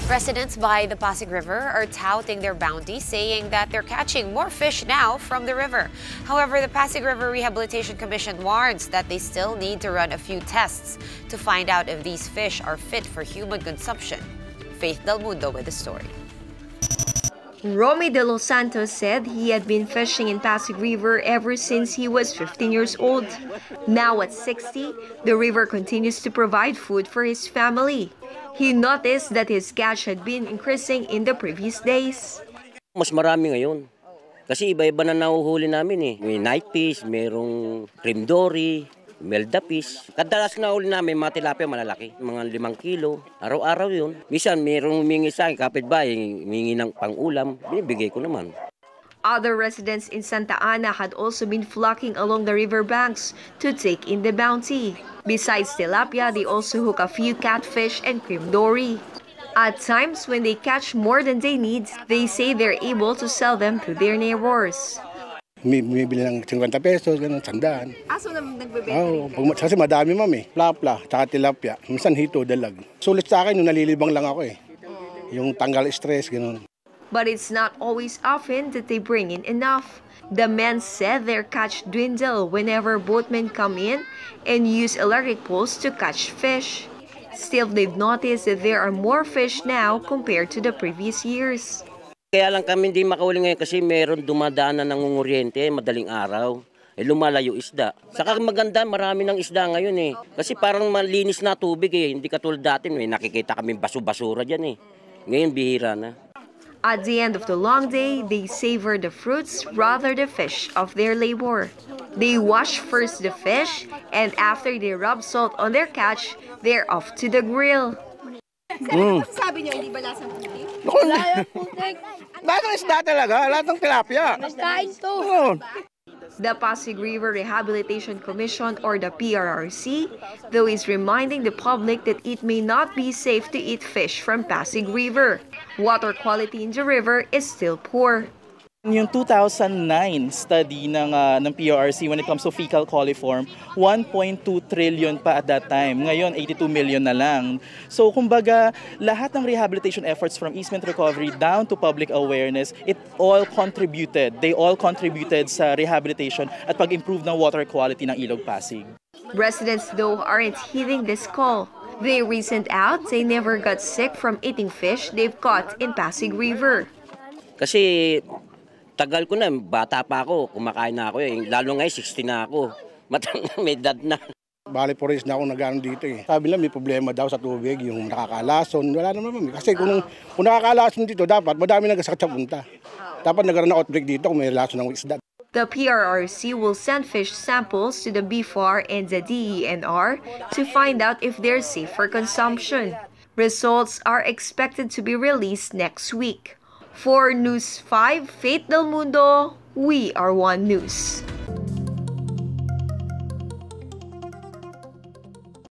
Residents by the Pasig River are touting their bounty, saying that they're catching more fish now from the river. However, the Pasig River Rehabilitation Commission warns that they still need to run a few tests to find out if these fish are fit for human consumption. Faith Del Mundo with the story. Romy De Los Santos said he had been fishing in Pasig River ever since he was 15 years old. Now at 60, the river continues to provide food for his family. He noticed that his catch had been increasing in the previous days. Mas marami ngayon. Kasi iba-iba na nahuhuli namin eh. May night fish, merong cream dory, melda fish. Kadalas na huli namin mga tilapia malalaki, mga 5 kilo. Araw-araw yun. Minsan merong humingi sa akin, kapitbahay, humingi ng pang-ulam, binibigay ko naman. Other residents in Santa Ana had also been flocking along the riverbanks to take in the bounty. Besides tilapia, they also hook a few catfish and cream dory. At times, when they catch more than they need, they say they're able to sell them to their neighbors. Bumibili ng 50 pesos, gano'n, 100. So nagbebenta rin? Kasi madami mami, plapla, tsaka tilapia, minsan hito, dalag. Sulit sa akin yung nalilibang lang ako eh. Yung tanggal stress, gano'n. But it's not always often that they bring in enough. The men said their catch dwindle whenever boatmen come in and use electric poles to catch fish. Still, they've noticed that there are more fish now compared to the previous years. Kaya lang kami hindi makahuli ngayon kasi meron dumadaan na nangunguryente, madaling araw. Lumalayo isda. Saka maganda, marami ng isda ngayon eh. Kasi parang malinis na tubig eh. Hindi katulad dati, nakikita kami basu-basura dyan eh. Ngayon bihira na. At the end of the long day, they savor the fruits rather the fish of their labor. They wash first the fish, and after they rub salt on their catch, they're off to the grill. Sabi niyo, hindi ba lasang putik? Lahat ng isda talaga, lahat ng tilapia. Kain to. The Pasig River Rehabilitation Commission, or the PRRC, though is reminding the public that it may not be safe to eat fish from Pasig River. Water quality in the river is still poor. Yung 2009 study ng PRRC when it comes to fecal coliform, 1.2 trillion pa at that time. Ngayon, 82 million na lang. So, kumbaga, lahat ng rehabilitation efforts from easement recovery down to public awareness, it all contributed. They all contributed sa rehabilitation at pag-improve ng water quality ng Ilog Pasig. Residents, though, aren't heeding this call. They reasoned out they never got sick from eating fish they've caught in Pasig River. Kasi tagal ko na, bata pa ako, kumakain na ako eh. Lalo ngayon, 60 na ako. May edad na. Bali po rin na ako nag-ano dito eh. Sabi lang may problema daw sa tubig, yung nakakalason. Wala naman mami. Kasi kung nakakalason dito, dapat madami nagasakit sa punta. Dapat nagkaroon ng outbreak dito kung may lason ng isda. The PRRC will send fish samples to the BFAR and the DENR to find out if they're safe for consumption. Results are expected to be released next week. For News 5, Faith Del Mundo, we are One News.